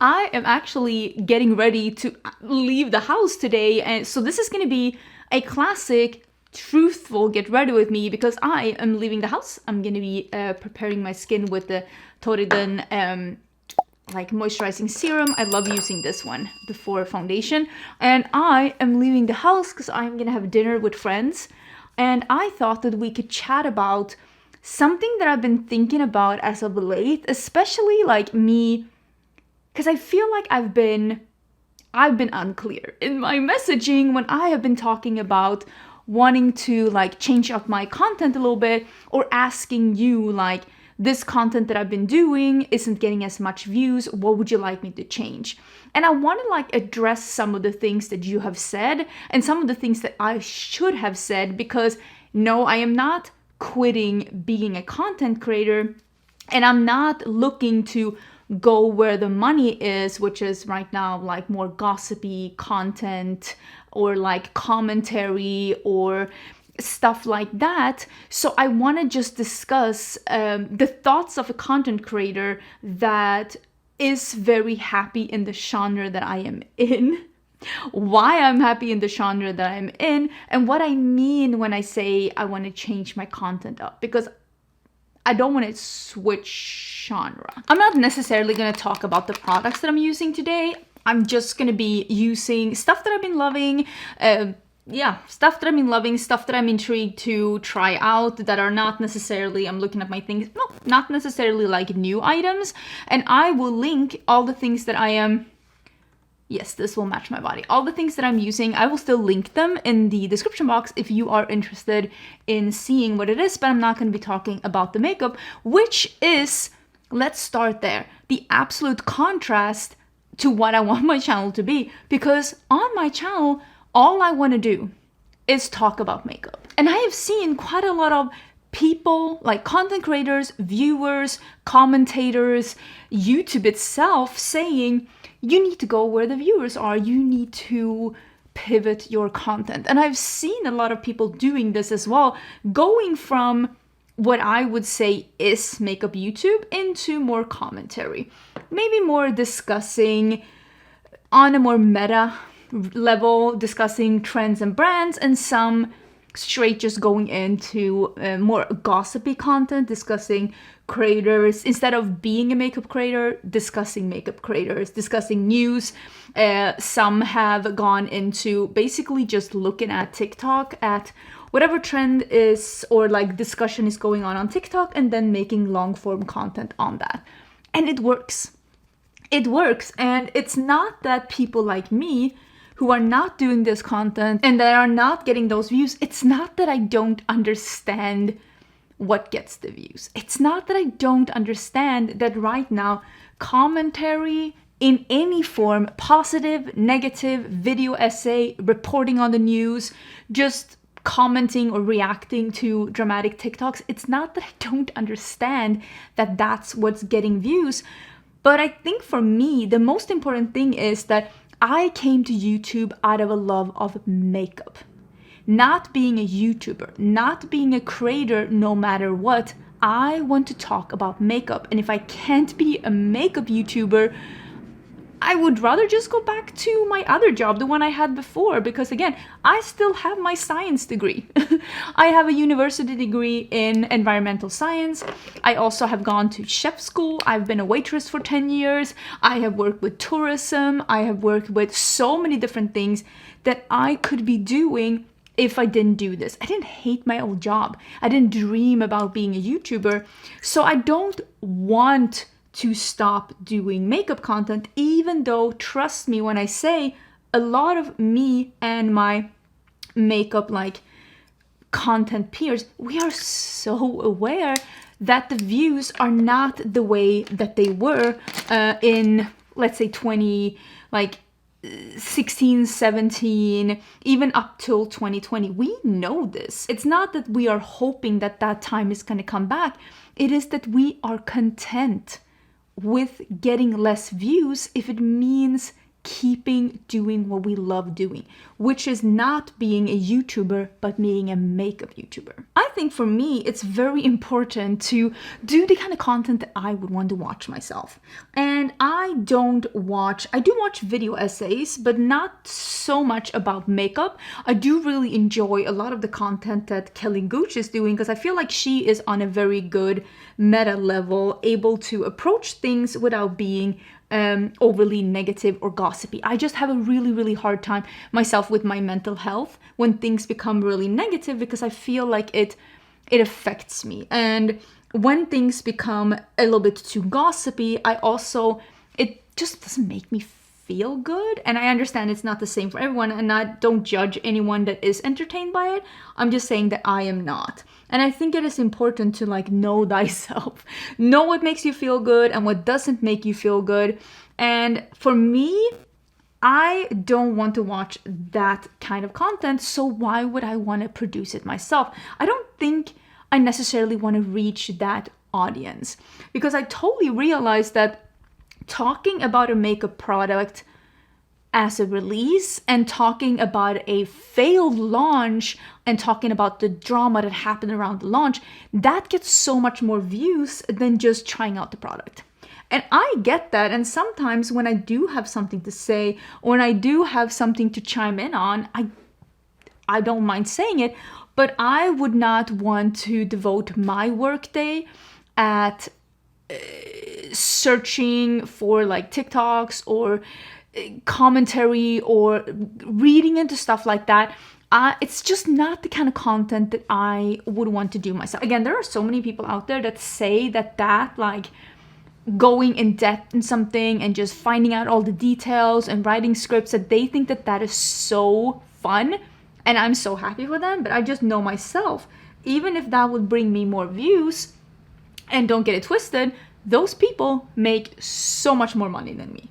I am actually getting ready to leave the house today, and so this is going to be a classic truthful get ready with me because I am leaving the house. I'm going to be preparing my skin with the Oden like moisturizing serum. I love using this one before foundation, and I am leaving the house because I'm going to have dinner with friends, and I thought that we could chat about something that I've been thinking about as of late, especially like me, because I feel like I've been unclear in my messaging when I have been talking about wanting to like change up my content a little bit, or asking you like, this content that I've been doing isn't getting as much views, what would you like me to change? And I want to like address some of the things that you have said and some of the things that I should have said, because no, I am not quitting being a content creator, and I'm not looking to go where the money is, which is right now like more gossipy content or like commentary or stuff like that. So I want to just discuss the thoughts of a content creator that is very happy in the genre that I am in, why I'm happy in the genre that I'm in, and what I mean when I say I want to change my content up, because I don't want to switch genre. I'm not necessarily going to talk about the products that I'm using today. I'm just going to be using stuff that I've been loving, stuff that I've been loving, stuff that I'm intrigued to try out that are not necessarily, I'm looking at my things, no, not necessarily like new items. And I will link all the things that I am, yes, this will match my body. All the things that I'm using, I will still link them in the description box if you are interested in seeing what it is, but I'm not going to be talking about the makeup, which is, let's start there, the absolute contrast to what I want my channel to be, because on my channel, all I want to do is talk about makeup. And I have seen quite a lot of people, like content creators, viewers, commentators, YouTube itself saying, you need to go where the viewers are. You need to pivot your content. And I've seen a lot of people doing this as well, going from what I would say is makeup YouTube into more commentary, maybe more discussing on a more meta level, discussing trends and brands, and some straight just going into more gossipy content, discussing creators instead of being a makeup creator, discussing makeup creators, discussing news. Some have gone into basically just looking at TikTok at whatever trend is or like discussion is going on TikTok, and then making long form content on that. And it works. It works. And it's not that people like me who are not doing this content and that are not getting those views, it's not that I don't understand what gets the views. It's not that I don't understand that right now commentary in any form, positive, negative, video essay, reporting on the news, just commenting or reacting to dramatic TikToks, it's not that I don't understand that that's what's getting views. But I think for me, the most important thing is that I came to YouTube out of a love of makeup. Not being a YouTuber, not being a creator, no matter what, I want to talk about makeup. And if I can't be a makeup YouTuber, I would rather just go back to my other job, the one I had before, because again, I still have my science degree. I have a university degree in environmental science. I also have gone to chef school. I've been a waitress for 10 years. I have worked with tourism. I have worked with so many different things that I could be doing if I didn't do this. I didn't hate my old job. I didn't dream about being a YouTuber. So I don't want to stop doing makeup content, even though, trust me when I say, a lot of me and my makeup like content peers, we are so aware that the views are not the way that they were in, let's say, 16, 17, even up till 2020. We know this. It's not that we are hoping that that time is going to come back. It is that we are content with getting less views if it means keeping doing what we love doing, which is not being a YouTuber, but being a makeup YouTuber. I think for me, it's very important to do the kind of content that I would want to watch myself. And I do watch video essays, but not so much about makeup. I do really enjoy a lot of the content that Kelly Gooch is doing, because I feel like she is on a very good meta level, able to approach things without being overly negative or gossipy. I just have a really hard time myself with my mental health when things become really negative, because I feel like it affects me. And when things become a little bit too gossipy, it just doesn't make me feel good. And I understand it's not the same for everyone, and I don't judge anyone that is entertained by it. I'm just saying that I am not. And I think it is important to like know thyself, know what makes you feel good and what doesn't make you feel good. And for me, I don't want to watch that kind of content, so why would I want to produce it myself? I don't think I necessarily want to reach that audience, because I totally realized that talking about a makeup product as a release and talking about a failed launch and talking about the drama that happened around the launch, that gets so much more views than just trying out the product. And I get that, and sometimes when I do have something to say, or when I do have something to chime in on, I don't mind saying it, but I would not want to devote my workday at searching for like TikToks or commentary or reading into stuff like that. It's just not the kind of content that I would want to do myself. Again, there are so many people out there that say that like going in depth in something and just finding out all the details and writing scripts, that they think that is so fun, and I'm so happy for them. But I just know myself, even if that would bring me more views, and don't get it twisted, those people make so much more money than me.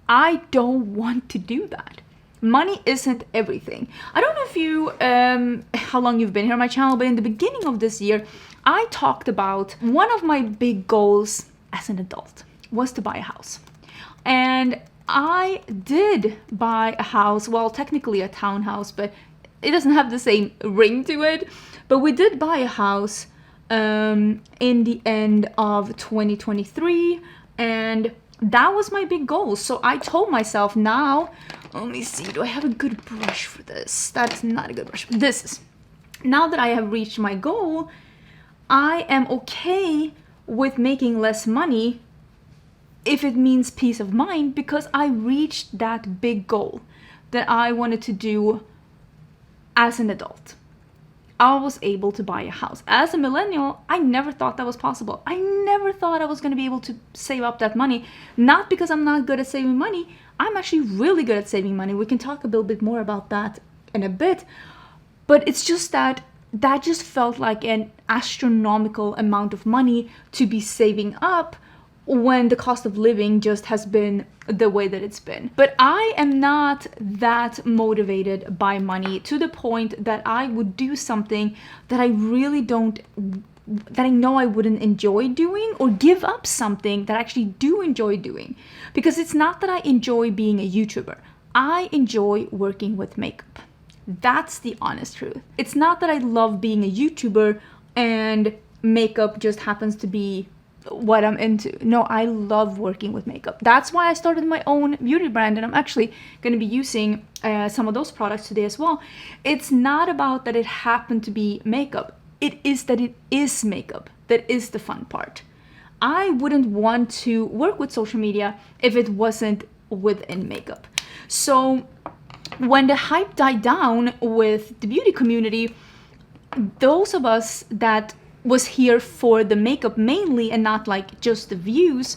I don't want to do that. Money isn't everything. I don't know if you, how long you've been here on my channel, but in the beginning of this year, I talked about one of my big goals as an adult was to buy a house. And I did buy a house, well, technically a townhouse, but it doesn't have the same ring to it. But we did buy a house in the end of 2023, and that was my big goal. So I told myself, now, let me see, do I have a good brush for this? That's not a good brush. This is. Now that I have reached my goal, I am okay with making less money if it means peace of mind, because I reached that big goal that I wanted to do as an adult. I was able to buy a house. As a millennial, I never thought that was possible. I never thought I was going to be able to save up that money. Not because I'm not good at saving money. I'm actually really good at saving money. We can talk a little bit more about that in a bit. But it's just that just felt like an astronomical amount of money to be saving up when the cost of living just has been the way that it's been. But I am not that motivated by money to the point that I would do something that I really don't, that I know I wouldn't enjoy doing, or give up something that I actually do enjoy doing. Because it's not that I enjoy being a YouTuber. I enjoy working with makeup. That's the honest truth. It's not that I love being a YouTuber and makeup just happens to be what I'm into. No, I love working with makeup. That's why I started my own beauty brand, and I'm actually going to be using some of those products today as well. It's not about that it happened to be makeup. It is that it is makeup that is the fun part. I wouldn't want to work with social media if it wasn't within makeup. So when the hype died down with the beauty community, those of us that was here for the makeup mainly and not like just the views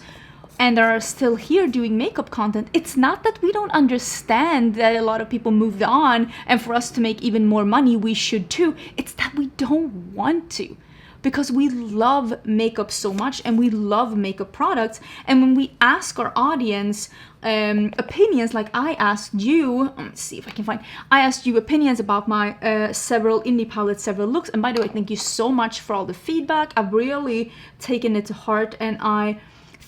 and are still here doing makeup content, it's not that we don't understand that a lot of people moved on and for us to make even more money we should too. It's that we don't want to, because we love makeup so much and we love makeup products. And when we ask our audience opinions, like I asked you, let's see if I can find, I asked you opinions about my several indie palettes, several looks. And by the way, thank you so much for all the feedback. I've really taken it to heart, and I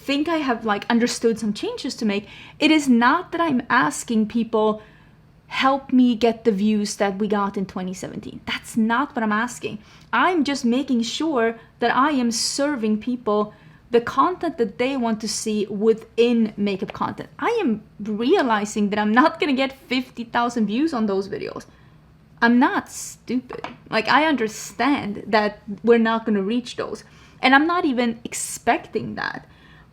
think I have like understood some changes to make. It is not that I'm asking people, help me get the views that we got in 2017. That's not what I'm asking. I'm just making sure that I am serving people the content that they want to see within makeup content. I am realizing that I'm not gonna get 50,000 views on those videos. I'm not stupid. Like, I understand that we're not gonna reach those. And I'm not even expecting that.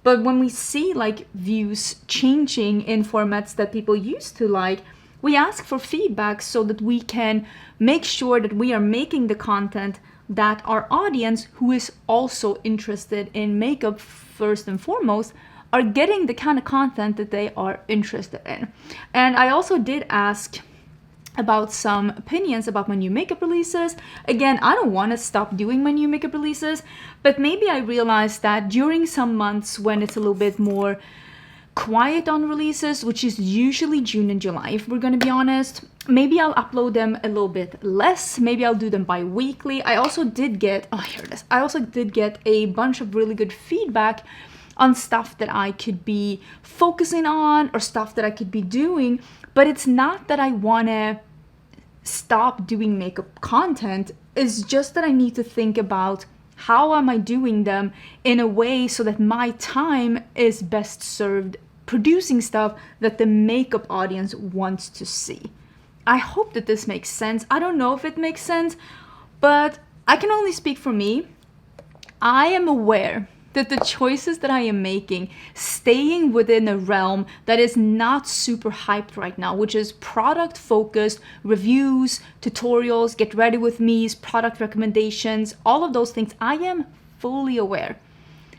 But when we see like views changing in formats that people used to like, we ask for feedback so that we can make sure that we are making the content that our audience, who is also interested in makeup first and foremost, are getting the kind of content that they are interested in. And I also did ask about some opinions about my new makeup releases. Again, I don't want to stop doing my new makeup releases, but maybe I realized that during some months when it's a little bit more quiet on releases, which is usually June and July, if we're gonna be honest, maybe I'll upload them a little bit less. Maybe I'll do them bi-weekly. I also did get, I also did get a bunch of really good feedback on stuff that I could be focusing on or stuff that I could be doing, but it's not that I wanna stop doing makeup content. It's just that I need to think about how am I doing them in a way so that my time is best served producing stuff that the makeup audience wants to see. I hope that this makes sense. I don't know if it makes sense, but I can only speak for me. I am aware that the choices that I am making, staying within a realm that is not super hyped right now, which is product focused, reviews, tutorials, get ready with me's, product recommendations, all of those things, I am fully aware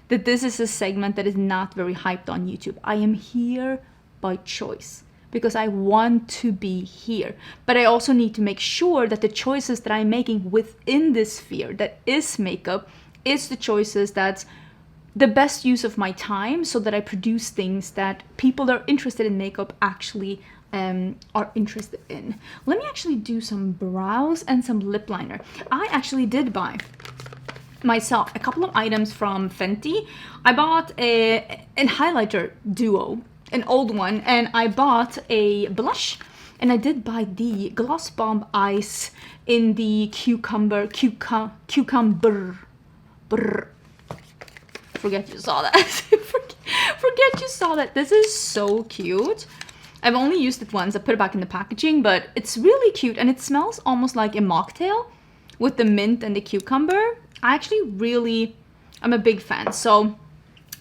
that this is a segment that is not very hyped on YouTube. I am here by choice because I want to be here. But I also need to make sure that the choices that I'm making within this sphere that is makeup is the choices that's the best use of my time so that I produce things that people that are interested in makeup actually are interested in. Let me actually do some brows and some lip liner. I actually did buy myself a couple of items from Fenty. I bought an highlighter duo, an old one, and I bought a blush, and I did buy the Gloss Bomb Ice in the cucumber. Forget you saw that. Forget you saw that. This is so cute. I've only used it once. I put it back in the packaging, but it's really cute, and it smells almost like a mocktail with the mint and the cucumber. I actually I'm a big fan. So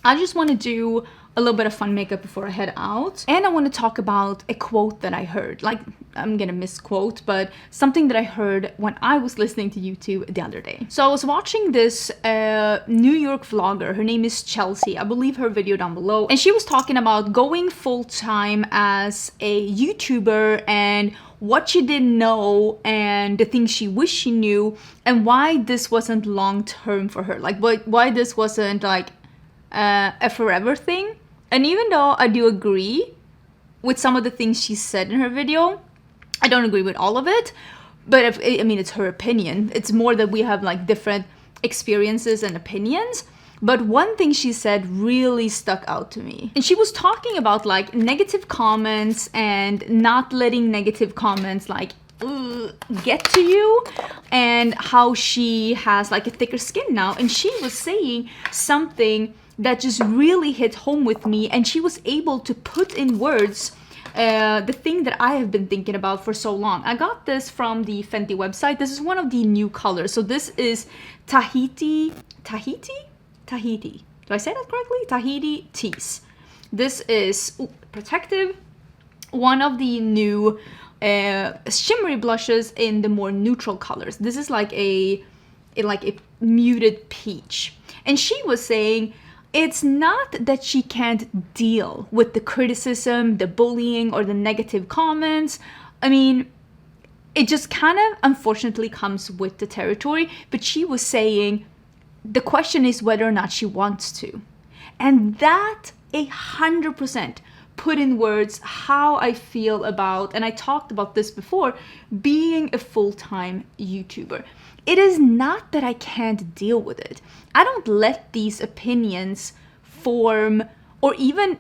I just want to do a little bit of fun makeup before I head out. And I want to talk about a quote that I heard. Like, I'm gonna misquote, but something that I heard when I was listening to YouTube the other day. So I was watching this New York vlogger. Her name is Chelsea. I will leave her video down below. And she was talking about going full-time as a YouTuber and what she didn't know and the things she wished she knew and why this wasn't long-term for her. Like, why this wasn't like a forever thing. And even though I do agree with some of the things she said in her video, I don't agree with all of it, but I mean, it's her opinion. It's more that we have like different experiences and opinions. But one thing she said really stuck out to me. And she was talking about like negative comments and not letting negative comments like get to you, and how she has like a thicker skin now. And she was saying something that just really hit home with me, and she was able to put in words the thing that I have been thinking about for so long. I got this from the Fenty website. This is one of the new colors. So this is Tahiti. Do I say that correctly? Tahiti Tease. This is protective. One of the new shimmery blushes in the more neutral colors. This is like a muted peach. And she was saying it's not that she can't deal with the criticism, the bullying, or the negative comments. I mean, it just kind of unfortunately comes with the territory. But she was saying the question is whether or not she wants to. And that 100% put in words how I feel about, and I talked about this before, being a full-time YouTuber. It is not that I can't deal with it. I don't let these opinions form or even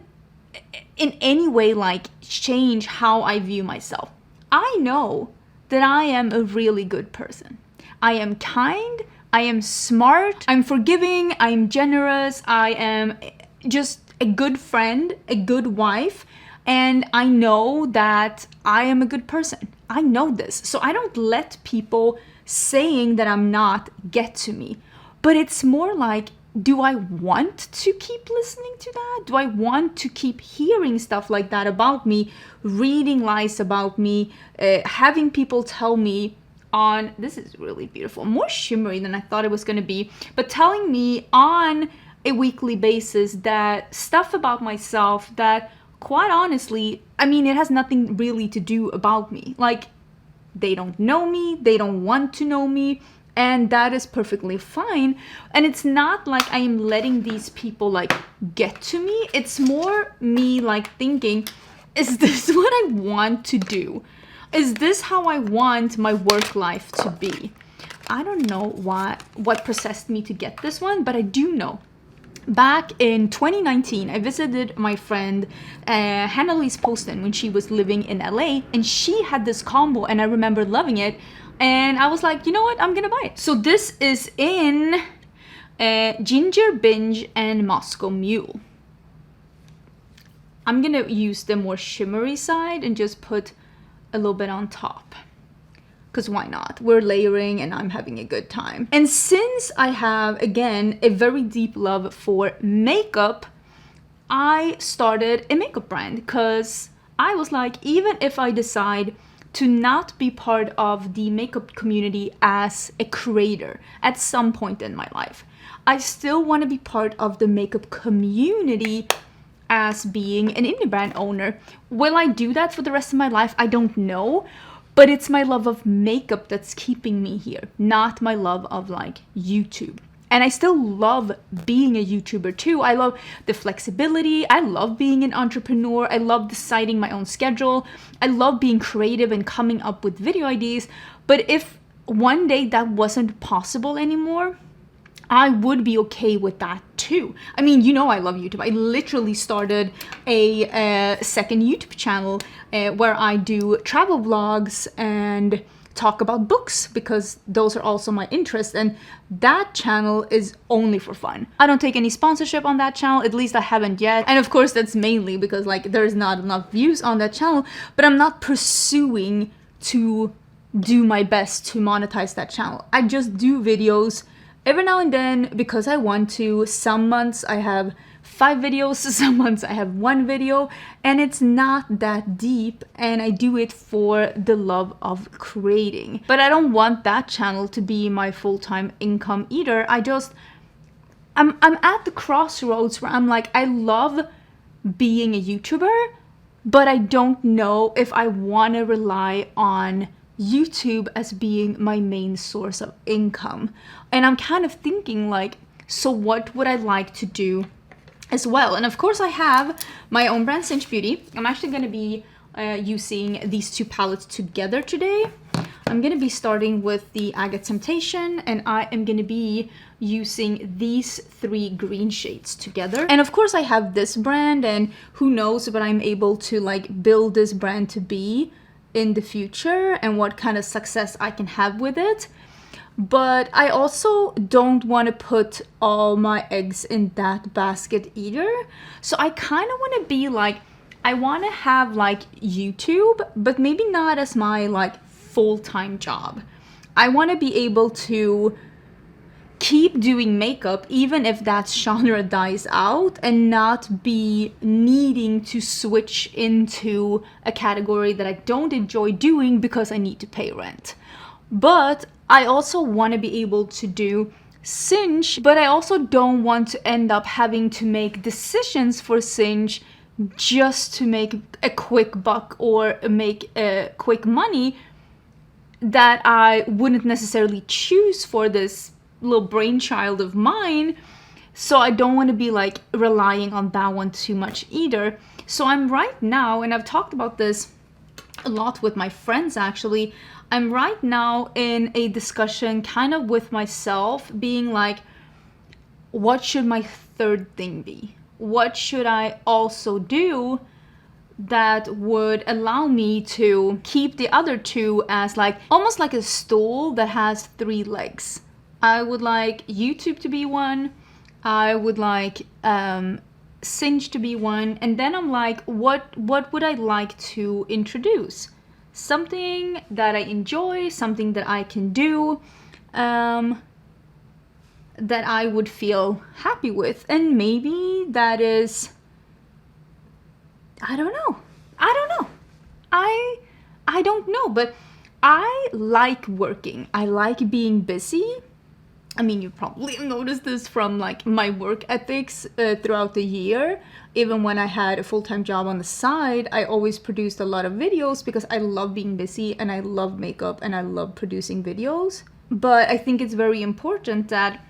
in any way like change how I view myself. I know that I am a really good person. I am kind, I am smart, I'm forgiving, I'm generous, I am just a good friend, a good wife, and I know that I am a good person. I know this. So I don't let people saying that I'm not get to me. But it's more like, do I want to keep listening to that? Do I want to keep hearing stuff like that about me, reading lies about me, having people tell me on, this is really beautiful, more shimmery than I thought it was going to be, but telling me on a weekly basis that stuff about myself that quite honestly, I mean, it has nothing really to do about me. Like, they don't know me, they don't want to know me, and that is perfectly fine. And it's not like I am letting these people like get to me. It's more me like thinking, is this what I want to do? Is this how I want my work life to be? I don't know what possessed me to get this one, but I do know. Back in 2019, I visited my friend Hannah-Lise Poston when she was living in LA, and she had this combo and I remember loving it. And I was like, you know what, I'm gonna buy it. So this is in Ginger Binge and Moscow Mule. I'm gonna use the more shimmery side and just put a little bit on top. Because why not? We're layering and I'm having a good time. And since I have, again, a very deep love for makeup, I started a makeup brand because I was like, even if I decide to not be part of the makeup community as a creator at some point in my life, I still want to be part of the makeup community as being an indie brand owner. Will I do that for the rest of my life? I don't know. But it's my love of makeup that's keeping me here, not my love of like YouTube. And I still love being a YouTuber too. I love the flexibility. I love being an entrepreneur. I love deciding my own schedule. I love being creative and coming up with video ideas. But if one day that wasn't possible anymore, I would be okay with that too. I mean, you know I love YouTube. I literally started a second YouTube channel where I do travel vlogs and talk about books because those are also my interests, and that channel is only for fun. I don't take any sponsorship on that channel, at least I haven't yet. And of course that's mainly because like there's not enough views on that channel, but I'm not pursuing to do my best to monetize that channel. I just do videos every now and then because I want to. Some months I have 5 videos, some months I have 1 video, and it's not that deep, and I do it for the love of creating. But I don't want that channel to be my full-time income either. I'm at the crossroads where I'm like, I love being a YouTuber, but I don't know if I want to rely on YouTube as being my main source of income. And I'm kind of thinking like, so what would I like to do as well? And of course I have my own brand, Cinch Beauty. I'm actually going to be using these 2 palettes together today. I'm going to be starting with the Agate Temptation, and I am going to be using these 3 green shades together. And of course I have this brand, and who knows what I'm able to like build this brand to be in the future and what kind of success I can have with it. But I also don't want to put all my eggs in that basket either. So I kind of want to be like, I want to have like YouTube, but maybe not as my like full-time job. I want to be able to keep doing makeup even if that genre dies out, and not be needing to switch into a category that I don't enjoy doing because I need to pay rent. But I also want to be able to do Cinch, but I also don't want to end up having to make decisions for Cinch just to make a quick buck or make quick money that I wouldn't necessarily choose for this little brainchild of mine. So I don't want to be like relying on that one too much either. So I'm right now, and I've talked about this a lot with my friends actually, I'm right now in a discussion kind of with myself being like, what should my third thing be? what should I also do that would allow me to keep the other two as like almost like a stool that has 3 legs. I would like YouTube to be one. I would like Singe to be one. And then I'm like, what would I like to introduce? Something that I enjoy, something that I can do, that I would feel happy with. And maybe that is, I don't know. I don't know, but I like working. I like being busy. I mean, you probably noticed this from like my work ethics throughout the year. Even when I had a full-time job on the side, I always produced a lot of videos because I love being busy and I love makeup and I love producing videos. But I think it's very important that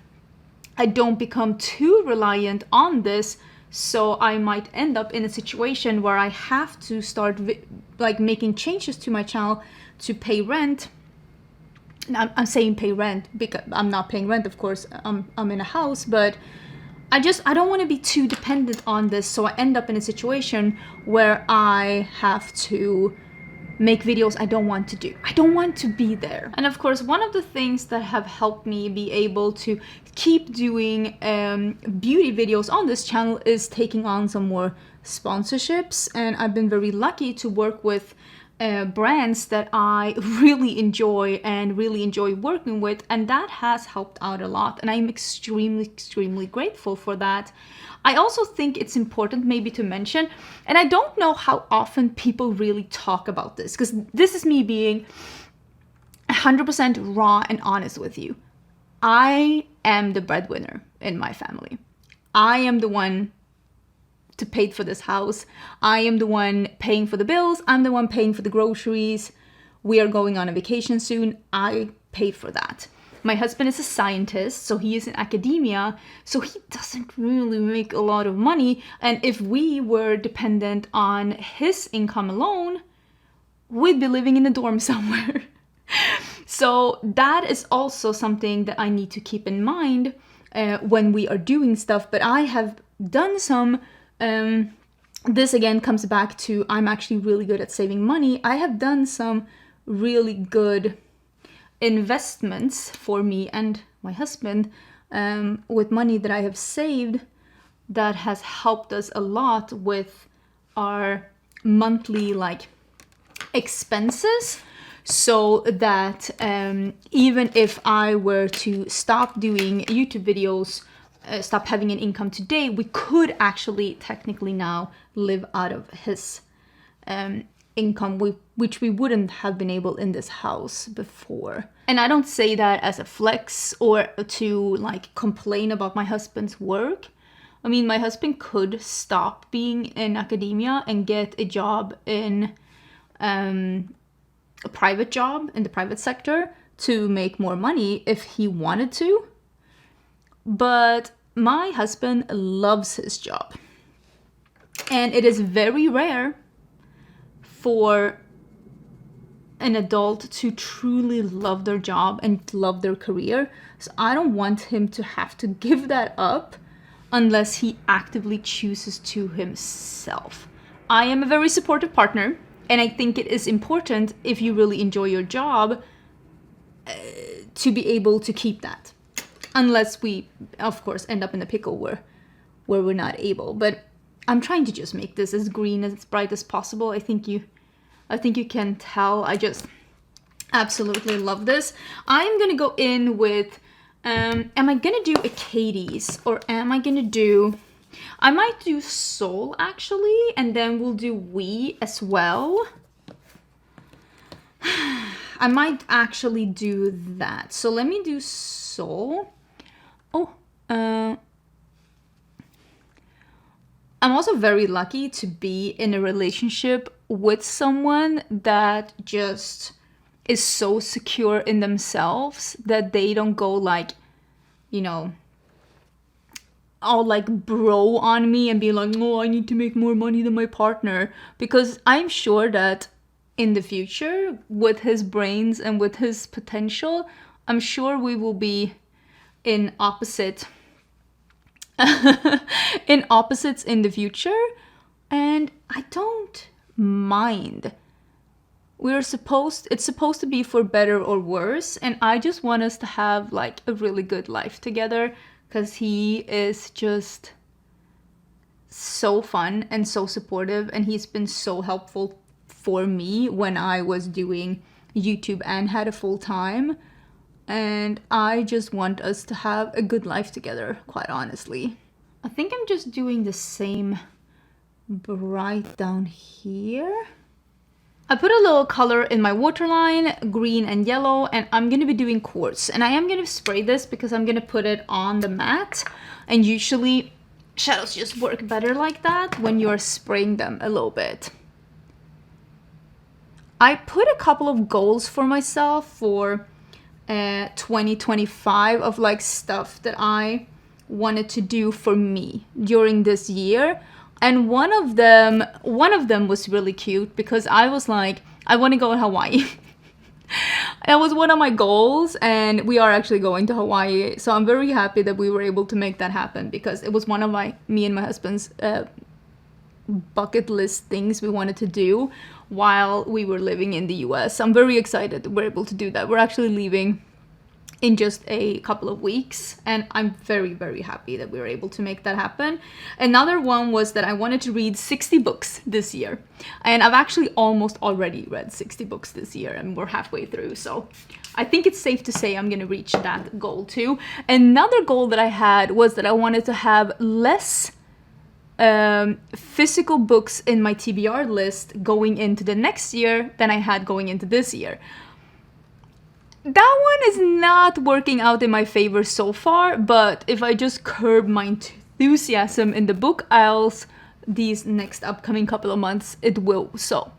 I don't become too reliant on this, so I might end up in a situation where I have to start like making changes to my channel to pay rent. I'm saying pay rent because I'm not paying rent, of course. I'm in a house, but I don't want to be too dependent on this, so I end up in a situation where I have to make videos I don't want to do. I don't want to be there. And of course, one of the things that have helped me be able to keep doing beauty videos on this channel is taking on some more sponsorships. And I've been very lucky to work with brands that I really enjoy and really enjoy working with, and that has helped out a lot, and I'm extremely grateful for that. I also think it's important maybe to mention, and I don't know how often people really talk about this, because this is me being 100% raw and honest with you. I am the breadwinner in my family. I am the one to pay for this house. I am the one paying for the bills. I'm the one paying for the groceries. We are going on a vacation soon. I pay for that. My husband is a scientist, so he is in academia, so he doesn't really make a lot of money. And if we were dependent on his income alone, we'd be living in a dorm somewhere. So that is also something that I need to keep in mind when we are doing stuff. But I have done some this again comes back to I'm actually really good at saving money. I have done some really good investments for me and my husband with money that I have saved that has helped us a lot with our monthly like expenses, so that even if I were to stop doing YouTube videos, stop having an income today, we could actually technically now live out of his income, which we wouldn't have been able in this house before. And I don't say that as a flex or to like complain about my husband's work. I mean, my husband could stop being in academia and get a job in a private job in the private sector to make more money if he wanted to. But my husband loves his job. And it is very rare for an adult to truly love their job and love their career. So I don't want him to have to give that up unless he actively chooses to himself. I am a very supportive partner, and I think it is important if you really enjoy your job to be able to keep that. Unless we, of course, end up in a pickle where we're not able. But I'm trying to just make this as green, as bright as possible. I think you can tell. I just absolutely love this. I'm gonna go in with, am I gonna do a Katie's or am I gonna do, I might do Soul actually, and then we'll do We as well. I might actually do that. So let me do Soul. Oh, I'm also very lucky to be in a relationship with someone that just is so secure in themselves that they don't go like, you know, all like bro on me and be like, oh, I need to make more money than my partner. Because I'm sure that in the future, with his brains and with his potential, I'm sure we will be in opposite in opposites in the future, and I don't mind. It's supposed to be for better or worse, and I just want us to have like a really good life together, because he is just so fun and so supportive, and he's been so helpful for me when I was doing YouTube and had a full time. And I just want us to have a good life together, quite honestly. I think I'm just doing the same bright down here. I put a little color in my waterline, green and yellow, and I'm gonna be doing quartz. And I am gonna spray this because I'm gonna put it on the mat. And usually shadows just work better like that when you're spraying them a little bit. I put a couple of goals for myself for 2025 of like stuff that I wanted to do for me during this year. And one of them was really cute because I was like, I want to go to Hawaii. That was one of my goals, and we are actually going to Hawaii. So I'm very happy that we were able to make that happen, because it was one of me and my husband's bucket list things we wanted to do while we were living in the US. I'm very excited that we're able to do that. We're actually leaving in just a couple of weeks, and I'm very, very happy that we were able to make that happen. Another one was that I wanted to read 60 books this year, and I've actually almost already read 60 books this year, and we're halfway through, so I think it's safe to say I'm gonna reach that goal too. Another goal that I had was that I wanted to have less physical books in my TBR list going into the next year than I had going into this year. That one is not working out in my favor so far, but if I just curb my enthusiasm in the book aisles these next upcoming couple of months, it will. So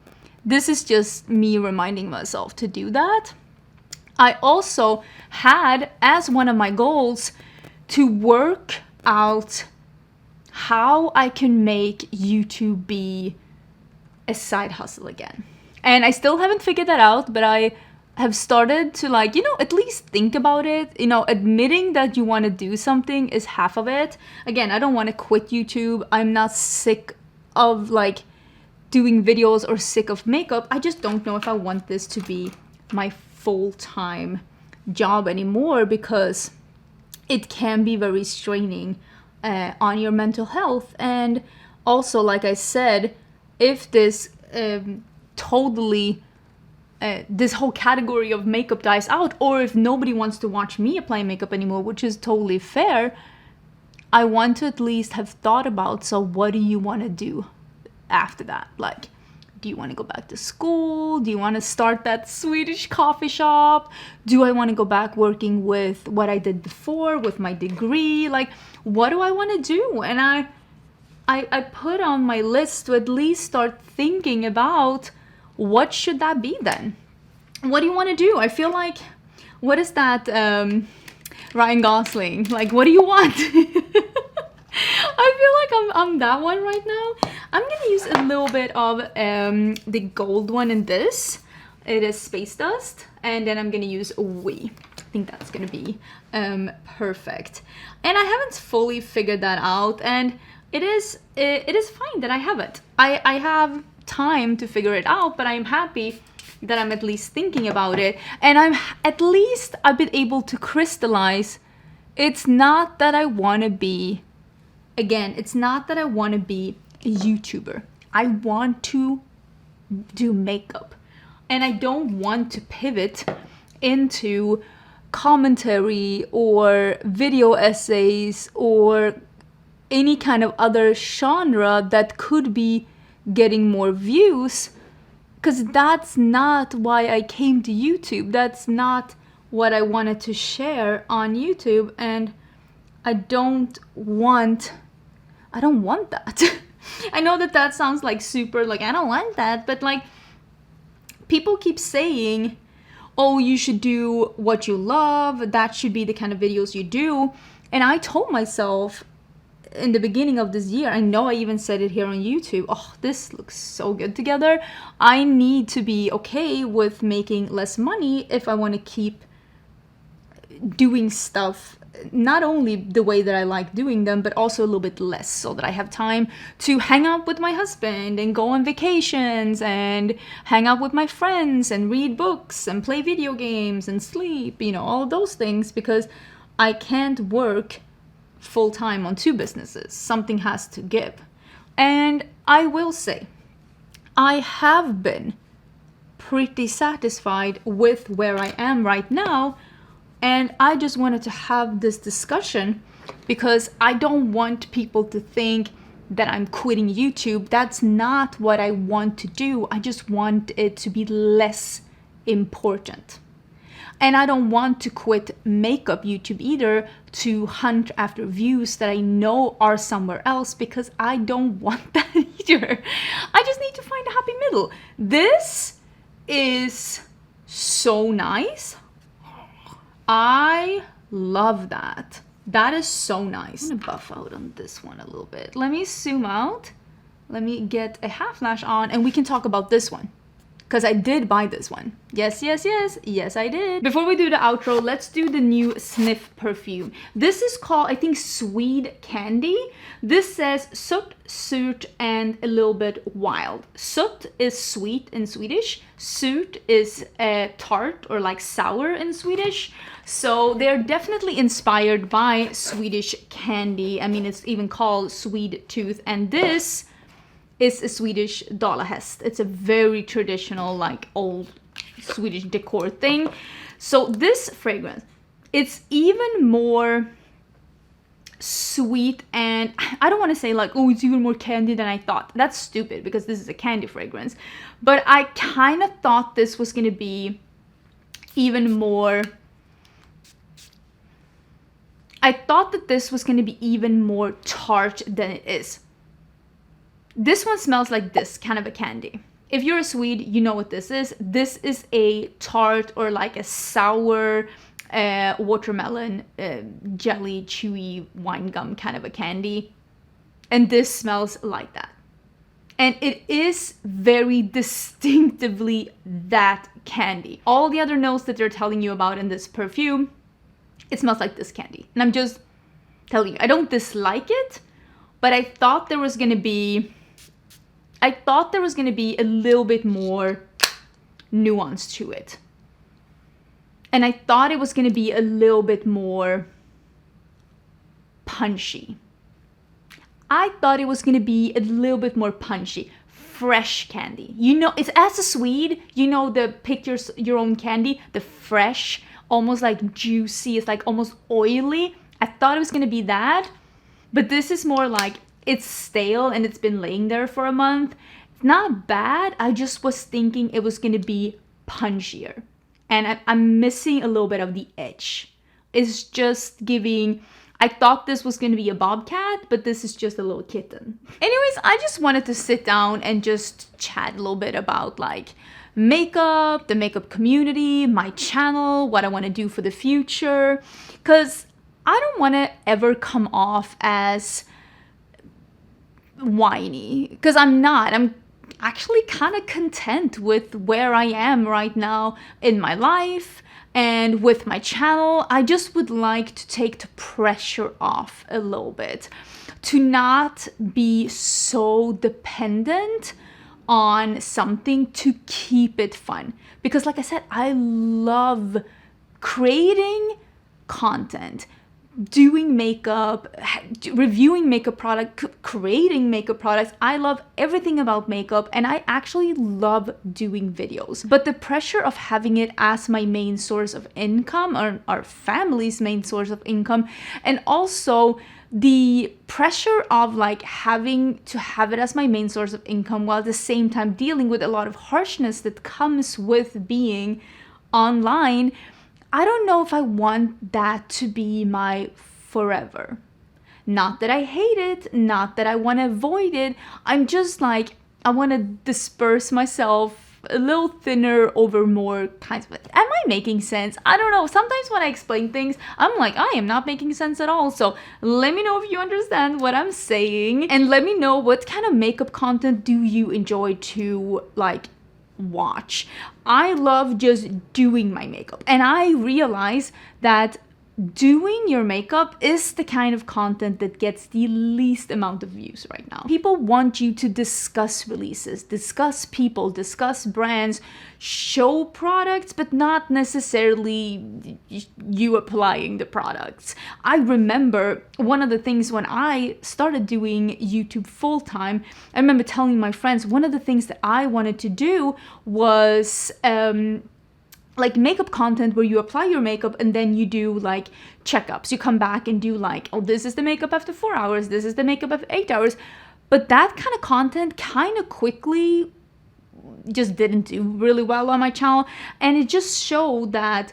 this is just me reminding myself to do that. I also had as one of my goals to work out how I can make YouTube be a side hustle again. And I still haven't figured that out, but I have started to like, at least think about it. Admitting that you want to do something is half of it. Again, I don't want to quit YouTube. I'm not sick of like doing videos or sick of makeup. I just don't know if I want this to be my full-time job anymore, because it can be very straining on your mental health. And also, like I said, if this this whole category of makeup dies out, or if nobody wants to watch me apply makeup anymore, which is totally fair, I want to at least have thought about, so what do you want to do after that? Like, do you want to go back to school? Do you want to start that Swedish coffee shop? Do I want to go back working with what I did before with my degree? Like, what do I want to do? And I put on my list to at least start thinking about, what should that be then? What do you want to do? I feel like, what is that, Ryan Gosling? Like, what do you want? I feel like I'm that one right now. I'm gonna use a little bit of the gold one in this. It is Space Dust, and then I'm gonna use We. I think that's gonna be perfect. And I haven't fully figured that out, and it is fine that I haven't. I have time to figure it out, but I'm happy that I'm at least thinking about it, and I've been able to crystallize. It's not that I want to be, again, it's not that I want to be a YouTuber. I want to do makeup, and I don't want to pivot into commentary or video essays or any kind of other genre that could be getting more views, because that's not why I came to YouTube. That's not what I wanted to share on YouTube, and I don't want that. I know that sounds like super, like, I don't want that, but like, people keep saying, oh, you should do what you love, that should be the kind of videos you do. And I told myself in the beginning of this year, I know I even said it here on YouTube, oh, this looks so good together. I need to be okay with making less money if I want to keep doing stuff not only the way that I like doing them, but also a little bit less, so that I have time to hang out with my husband and go on vacations and hang out with my friends and read books and play video games and sleep, you know, all of those things, because I can't work full time on 2 businesses. Something has to give. And I will say, I have been pretty satisfied with where I am right now. And I just wanted to have this discussion because I don't want people to think that I'm quitting YouTube. That's not what I want to do. I just want it to be less important. And I don't want to quit makeup YouTube either to hunt after views that I know are somewhere else, because I don't want that either. I just need to find a happy middle. This is so nice. I love that. That is so nice. I'm gonna buff out on this one a little bit. Let me zoom out. Let me get a half lash on and we can talk about this one, because I did buy this one. Yes, yes, yes. Yes, I did. Before we do the outro, let's do the new sniff perfume. This is called, I think, Sweet Candy. This says soot, soot, and a little bit wild. Soot is sweet in Swedish. Soot is tart or like sour in Swedish. So they're definitely inspired by Swedish candy. I mean, it's even called Sweet Tooth. And this is a Swedish dalahäst. It's a very traditional, like old Swedish decor thing. So this fragrance, it's even more sweet, and I don't want to say like, oh, it's even more candy than I thought. That's stupid, because this is a candy fragrance. But I kind of thought this was going to be even more... I thought that this was going to be even more tart than it is. This one smells like this, kind of a candy. If you're a Swede, you know what this is. This is a tart or like a sour watermelon jelly, chewy wine gum kind of a candy. And this smells like that. And it is very distinctively that candy. All the other notes that they're telling you about in this perfume, it smells like this candy. And I'm just telling you, I don't dislike it, but I thought there was going to be... I thought there was going to be a little bit more nuance to it. And I thought it was going to be a little bit more punchy. I thought it was going to be a little bit more punchy. Fresh candy. You know, it's as a Swede, you know the pick your own candy, the fresh, almost like juicy, it's like almost oily. I thought it was going to be that. But this is more like... it's stale and it's been laying there for a month. It's not bad. I just was thinking it was going to be punchier. And I'm missing a little bit of the edge. It's just giving... I thought this was going to be a bobcat, but this is just a little kitten. Anyways, I just wanted to sit down and just chat a little bit about like makeup, the makeup community, my channel, what I want to do for the future. Because I don't want to ever come off as... whiny, because I'm not. I'm actually kind of content with where I am right now in my life and with my channel. I just would like to take the pressure off a little bit, to not be so dependent on something, to keep it fun. Because like I said, I love creating content, doing makeup, reviewing makeup product, creating makeup products. I love everything about makeup, and I actually love doing videos. But the pressure of having it as my main source of income, or our family's main source of income, and also the pressure of like having to have it as my main source of income while at the same time dealing with a lot of harshness that comes with being online. I don't know if I want that to be my forever. Not that I hate it, not that I want to avoid it. I'm just like, I want to disperse myself a little thinner over more kinds of... Am I making sense? I don't know. Sometimes when I explain things, I'm like, I am not making sense at all. So let me know if you understand what I'm saying. And let me know what kind of makeup content do you enjoy to like watch. I love just doing my makeup, and I realize that doing your makeup is the kind of content that gets the least amount of views right now. People want you to discuss releases, discuss people, discuss brands, show products, but not necessarily you applying the products. I remember one of the things when I started doing YouTube full-time, I remember telling my friends one of the things that I wanted to do was like makeup content where you apply your makeup and then you do like checkups. You come back and do like, oh, this is the makeup after 4 hours, this is the makeup after 8 hours. But that kind of content kind of quickly just didn't do really well on my channel. And it just showed that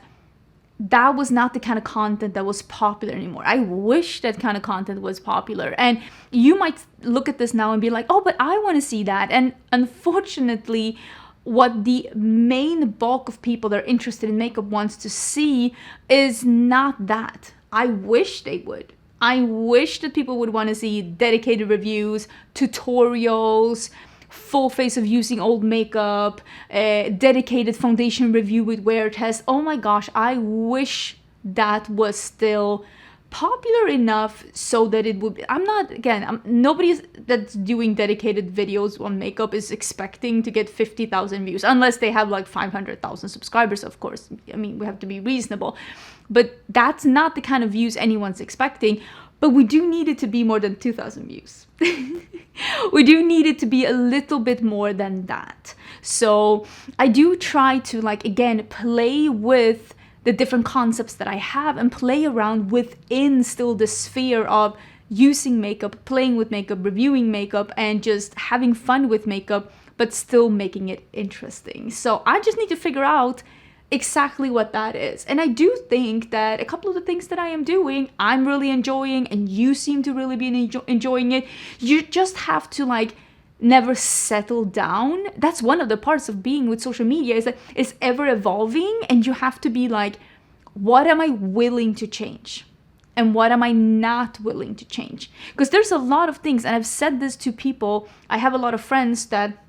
that was not the kind of content that was popular anymore. I wish that kind of content was popular. And you might look at this now and be like, oh, but I want to see that. And unfortunately, what the main bulk of people that are interested in makeup wants to see is not that. I wish they would. I wish that people would want to see dedicated reviews, tutorials, full face of using old makeup, dedicated foundation review with wear test. Oh my gosh, I wish that was still popular enough so that it would be, nobody that's doing dedicated videos on makeup is expecting to get 50,000 views unless they have like 500,000 subscribers, of course. I mean, we have to be reasonable, but that's not the kind of views anyone's expecting. But we do need it to be more than 2,000 views. We do need it to be a little bit more than that. So I do try to, like, again, play with the different concepts that I have and play around within still the sphere of using makeup, playing with makeup, reviewing makeup, and just having fun with makeup, but still making it interesting. So I just need to figure out exactly what that is. And I do think that a couple of the things that I am doing, I'm really enjoying, and you seem to really be enjoying it. You just have to, like, never settle down. That's one of the parts of being with social media, is that it's ever evolving, and you have to be like, what am I willing to change? And what am I not willing to change? Because there's a lot of things, and I've said this to people. I have a lot of friends that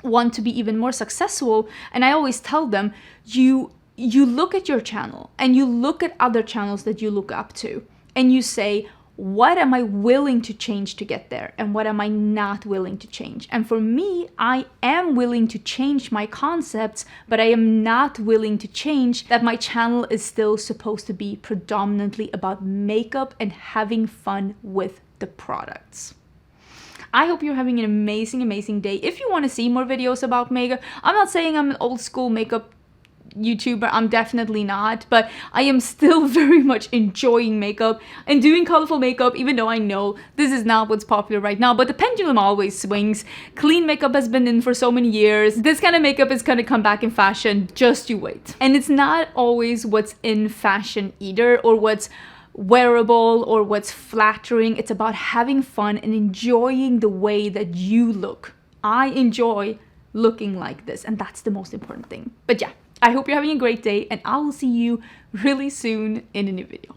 want to be even more successful, and I always tell them, you look at your channel and you look at other channels that you look up to, and you say, what am I willing to change to get there, and what am I not willing to change? And for me, I am willing to change my concepts, but I am not willing to change that my channel is still supposed to be predominantly about makeup and having fun with the products. I hope you're having an amazing, amazing day. If you want to see more videos about makeup, I'm not saying I'm an old school makeup YouTuber, I'm definitely not, but I am still very much enjoying makeup and doing colorful makeup, even though I know this is not what's popular right now, but the pendulum always swings. Clean makeup has been in for so many years. This kind of makeup is gonna come back in fashion, just you wait. And it's not always what's in fashion either, or what's wearable or what's flattering. It's about having fun and enjoying the way that you look. I enjoy looking like this, and that's the most important thing. But yeah, I hope you're having a great day, and I will see you really soon in a new video.